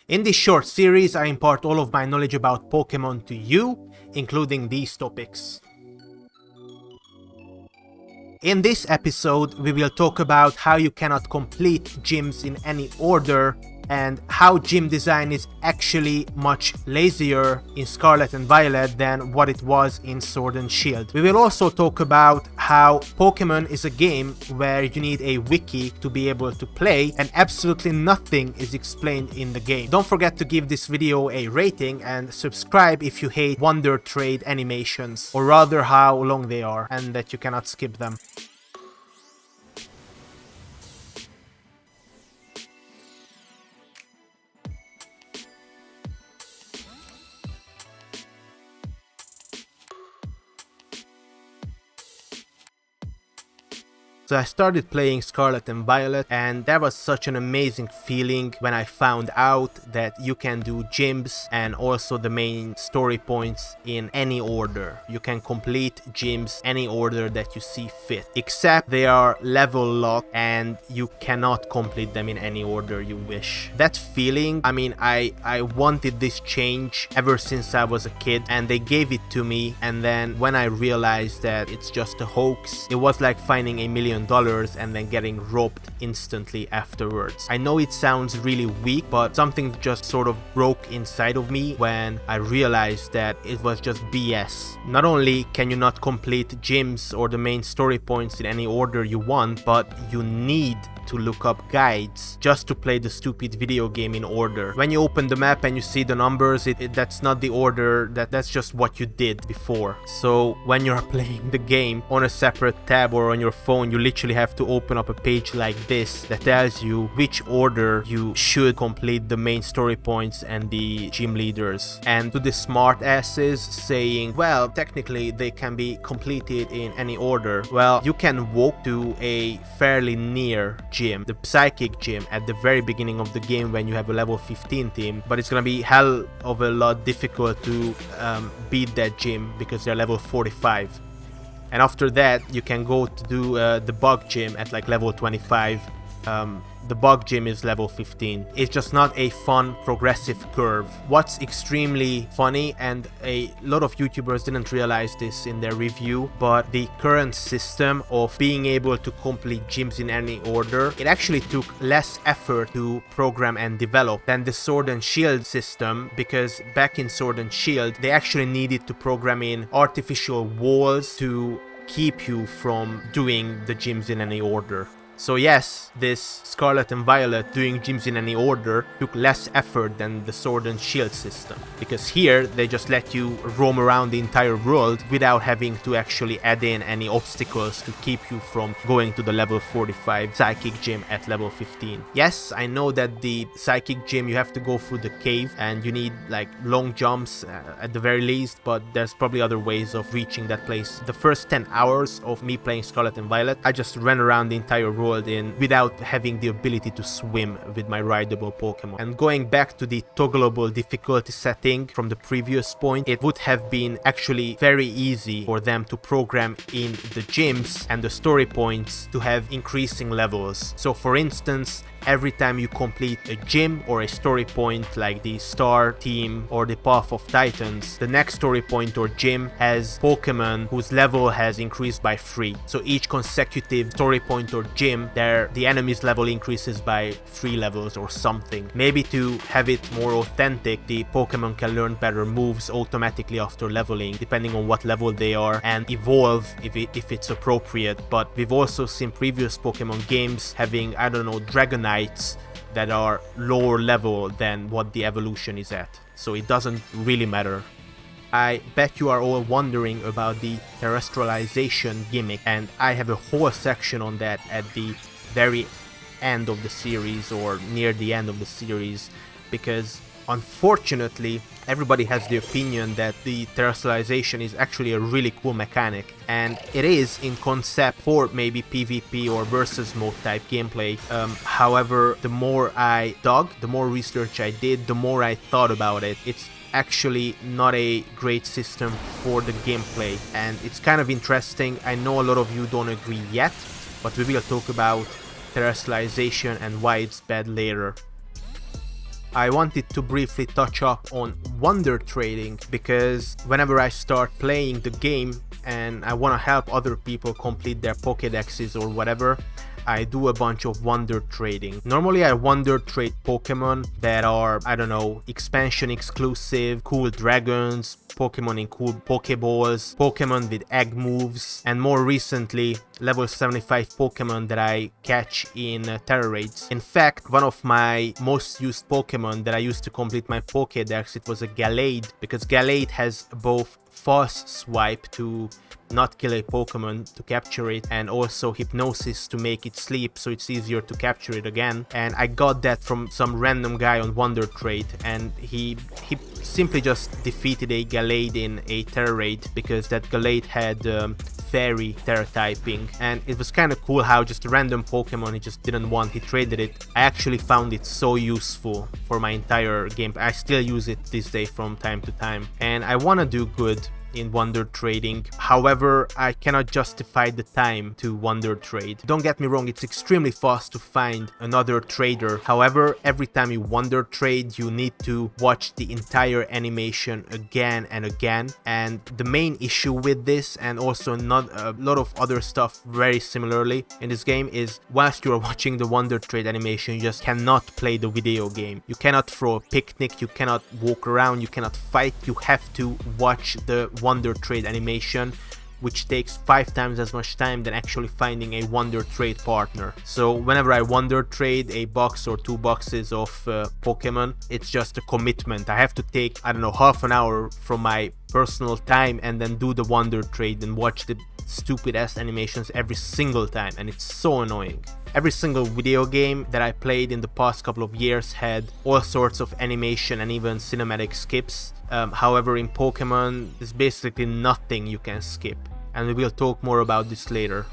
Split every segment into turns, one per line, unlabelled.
In this short series, I impart all of my knowledge about Pokemon to you, including these topics. In this episode, we will talk about how you cannot complete gyms in any order and how gym design is actually much lazier in Scarlet and Violet than what it was in Sword and Shield. We will also talk about how Pokemon is a game where you need a wiki to be able to play and absolutely nothing is explained in the game. Don't forget to give this video a rating and subscribe if you hate Wonder Trade animations, or rather how long they are and that you cannot skip them. So I started playing Scarlet and Violet, and that was such an amazing feeling when I found out that you can do gyms and also the main story points in any order. You can complete gyms any order that you see fit, except they are level locked and you cannot complete them in any order you wish. That feeling, I mean, I wanted this change ever since I was a kid, and they gave it to me, and then when I realized that it's just a hoax, it was like finding $1 million and then getting robbed instantly afterwards. I know it sounds really weak, but something just sort of broke inside of me when I realized that it was just BS. Not only can you not complete gyms or the main story points in any order you want, but you need to look up guides just to play the stupid video game in order. When you open the map and you see the numbers, that's not the order, that's just what you did before. So when you're playing the game on a separate tab or on your phone, you literally have to open up a page like this that tells you which order you should complete the main story points and the gym leaders. And to the smart asses saying, well, technically they can be completed in any order. Well, you can walk to a fairly near gym, the psychic gym, at the very beginning of the game when you have a level 15 team, but it's gonna be hell of a lot difficult to beat that gym because they're level 45. And after that you can go to do the bug gym at like level 25. The bug gym is level 15. It's just not a fun progressive curve. What's extremely funny, and a lot of YouTubers didn't realize this in their review, but the current system of being able to complete gyms in any order, it actually took less effort to program and develop than the Sword and Shield system, because back in Sword and Shield they actually needed to program in artificial walls to keep you from doing the gyms in any order. So yes, this Scarlet and Violet doing gyms in any order took less effort than the Sword and Shield system, because here they just let you roam around the entire world without having to actually add in any obstacles to keep you from going to the level 45 psychic gym at level 15. Yes, I know that the psychic gym you have to go through the cave and you need like long jumps at the very least, but there's probably other ways of reaching that place. The first 10 hours of me playing Scarlet and Violet, I just ran around the entire world without having the ability to swim with my rideable Pokemon. And going back to the toggleable difficulty setting from the previous point, it would have been actually very easy for them to program in the gyms and the story points to have increasing levels. So for instance, every time you complete a gym or a story point like the Star Team or the Path of Titans, the next story point or gym has Pokemon whose level has increased by 3. So each consecutive story point or gym, the enemy's level increases by 3 levels or something. Maybe to have it more authentic, the Pokemon can learn better moves automatically after leveling, depending on what level they are, and evolve if it's appropriate. But we've also seen previous Pokemon games having, I don't know, Dragonite that are lower level than what the evolution is at, so it doesn't really matter. I bet you are all wondering about the terrestrialization gimmick, and I have a whole section on that at the very end of the series or near the end of the series, because unfortunately everybody has the opinion that the terrestrialization is actually a really cool mechanic, and it is in concept for maybe PvP or versus mode type gameplay. However, the more I dug, the more research I did, the more I thought about it. It's actually not a great system for the gameplay, and it's kind of interesting. I know a lot of you don't agree yet, but we will talk about terrestrialization and why it's bad later. I wanted to briefly touch up on wonder trading, because whenever I start playing the game and I want to help other people complete their Pokédexes or whatever, I do a bunch of wonder trading. Normally I wonder trade Pokemon that are, I don't know, expansion exclusive, cool dragons, Pokemon in cool Pokeballs, Pokemon with egg moves, and more recently level 75 Pokemon that I catch in Tera Raids. In fact, one of my most used Pokemon that I used to complete my Pokédex, it was a Gallade, because Gallade has both false swipe to not kill a Pokemon to capture it, and also hypnosis to make it sleep so it's easier to capture it again. And I got that from some random guy on Wonder Trade, and he simply just defeated a Gallade in a Tera Raid because that Gallade had fairy Terra typing, and it was kind of cool how just a random Pokemon he just didn't want, he traded it. I actually found it so useful for my entire game. I still use it this day from time to time, and I want to do good in wonder trading. However, I cannot justify the time to wonder trade. Don't get me wrong, it's extremely fast to find another trader. However, every time you wonder trade, you need to watch the entire animation again and again. And the main issue with this, and also not a lot of other stuff very similarly in this game, is whilst you are watching the wonder trade animation, you just cannot play the video game. You cannot throw a picnic, you cannot walk around, you cannot fight. You have to watch the wonder trade animation, which takes 5 times as much time than actually finding a wonder trade partner. So whenever I wonder trade a box or 2 boxes of Pokemon, it's just a commitment. I have to take, I don't know, half an hour from my personal time and then do the wonder trade and watch the stupid ass animations every single time, and it's so annoying. Every single video game that I played in the past couple of years had all sorts of animation and even cinematic skips. However, in Pokemon, there's basically nothing you can skip, and we will talk more about this later.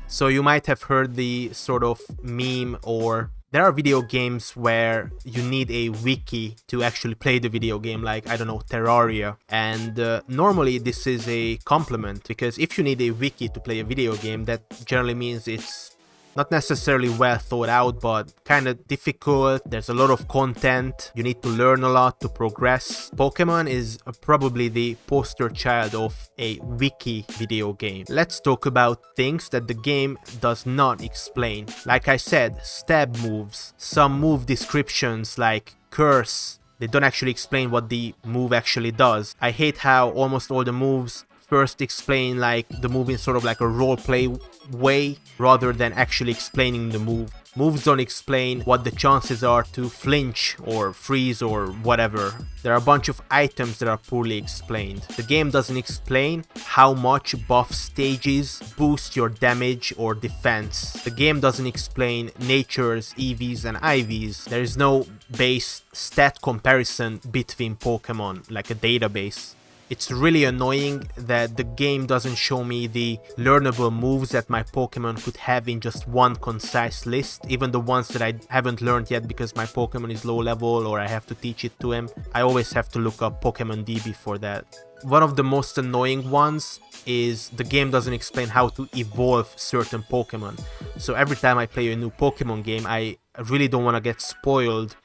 So you might have heard the sort of meme, or there are video games where you need a wiki to actually play the video game, like, I don't know, Terraria. And normally this is a compliment, because if you need a wiki to play a video game, that generally means it's not necessarily well thought out, but kind of difficult. There's a lot of content. You need to learn a lot to progress. Pokemon is probably the poster child of a wiki video game. Let's talk about things that the game does not explain. Like I said, stab moves, some move descriptions like curse. They don't actually explain what the move actually does. I hate how almost all the moves first explain like the move in sort of like a roleplay way rather than actually explaining the move. Moves don't explain what the chances are to flinch or freeze or whatever. There are a bunch of items that are poorly explained. The game doesn't explain how much buff stages boost your damage or defense. The game doesn't explain natures, EVs and IVs. There is no base stat comparison between Pokemon, like a database. It's really annoying that the game doesn't show me the learnable moves that my Pokemon could have in just one concise list, even the ones that I haven't learned yet because my Pokemon is low level or I have to teach it to him. I always have to look up Pokemon DB for that. One of the most annoying ones is the game doesn't explain how to evolve certain Pokemon. So every time I play a new Pokemon game, I really don't want to get spoiled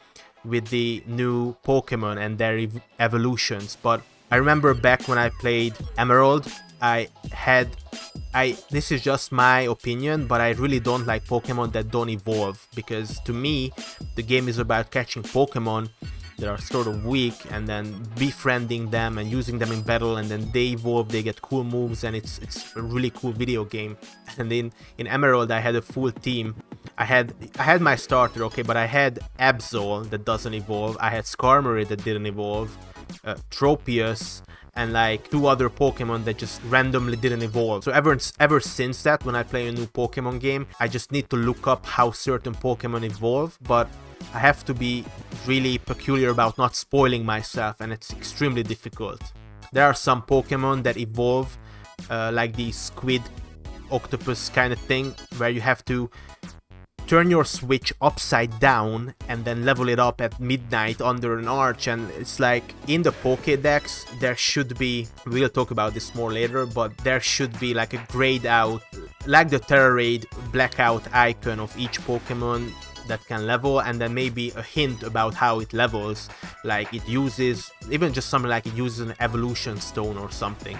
with the new Pokemon and their evolutions, but I remember back when I played Emerald, this is just my opinion, but I really don't like Pokemon that don't evolve, because to me, the game is about catching Pokemon that are sort of weak and then befriending them and using them in battle, and then they evolve, they get cool moves, and it's a really cool video game. And in Emerald, I had a full team. I had my starter, okay, but I had Absol that doesn't evolve, I had Skarmory that didn't evolve, Tropius, and like 2 other Pokemon that just randomly didn't evolve. So ever since that, when I play a new Pokemon game, I just need to look up how certain Pokemon evolve, but I have to be really peculiar about not spoiling myself, and it's extremely difficult. There are some Pokemon that evolve like the squid octopus kind of thing, where you have to turn your Switch upside down and then level it up at midnight under an arch, and it's like in the Pokédex there should be, we'll talk about this more later, but there should be like a grayed out, like the Tera Raid blackout icon of each Pokemon that can level, and then maybe a hint about how it levels, like it uses, even just something like it uses an evolution stone or something,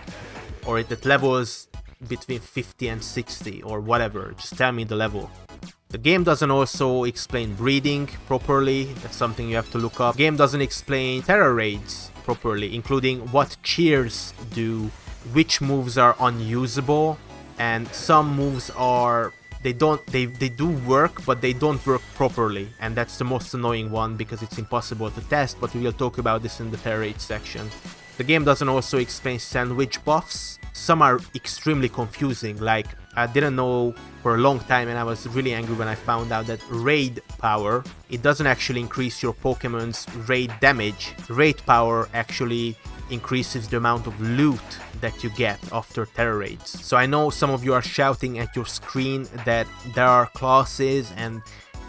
or it levels between 50 and 60 or whatever. Just tell me the level. The game doesn't also explain breeding properly. That's something you have to look up. The game doesn't explain Tera Raids properly, including what cheers do, which moves are unusable, and some moves are they do work, but they don't work properly, and that's the most annoying one because it's impossible to test, but we will talk about this in the Tera Raids section. The game doesn't also explain sandwich buffs. Some are extremely confusing, like I didn't know for a long time, and I was really angry when I found out that raid power, it doesn't actually increase your Pokemon's raid damage. Raid power actually increases the amount of loot that you get after Tera Raids. So I know some of you are shouting at your screen that there are classes and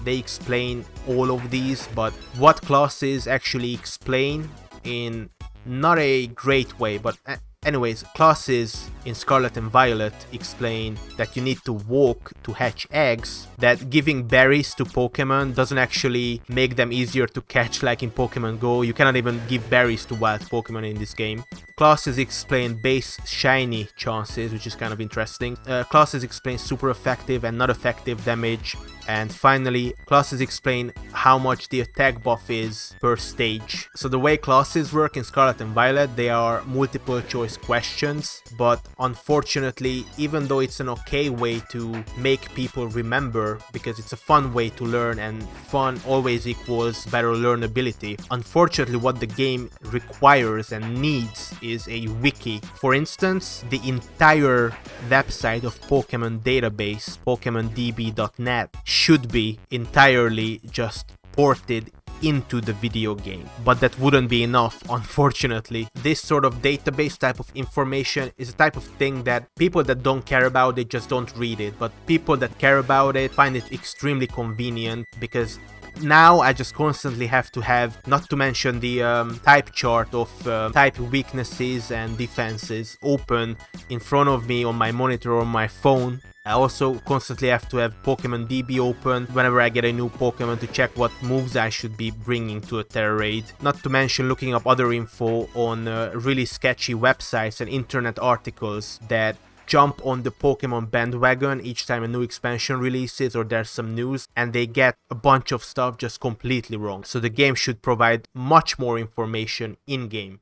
they explain all of these, but what classes actually explain in not a great way, but anyways, classes in Scarlet and Violet explain that you need to walk to hatch eggs, that giving berries to Pokemon doesn't actually make them easier to catch like in Pokemon Go. You cannot even give berries to wild Pokemon in this game. Classes explain base shiny chances, which is kind of interesting. Classes explain super effective and not effective damage. And finally, classes explain how much the attack buff is per stage. So the way classes work in Scarlet and Violet, they are multiple choice questions, but unfortunately, even though it's an okay way to make people remember, because it's a fun way to learn and fun always equals better learnability, unfortunately what the game requires and needs is a wiki. For instance, the entire website of Pokemon database, PokemonDB.net, should be entirely just ported into the video game, but that wouldn't be enough, unfortunately. This sort of database type of information is a type of thing that people that don't care about it just don't read it, but people that care about it find it extremely convenient, because now I just constantly have to have, not to mention the type chart of type weaknesses and defenses open in front of me on my monitor or on my phone. I also constantly have to have Pokemon DB open whenever I get a new Pokemon to check what moves I should be bringing to a Tera Raid. Not to mention looking up other info on really sketchy websites and internet articles that jump on the Pokemon bandwagon each time a new expansion releases or there's some news, and they get a bunch of stuff just completely wrong. So the game should provide much more information in-game.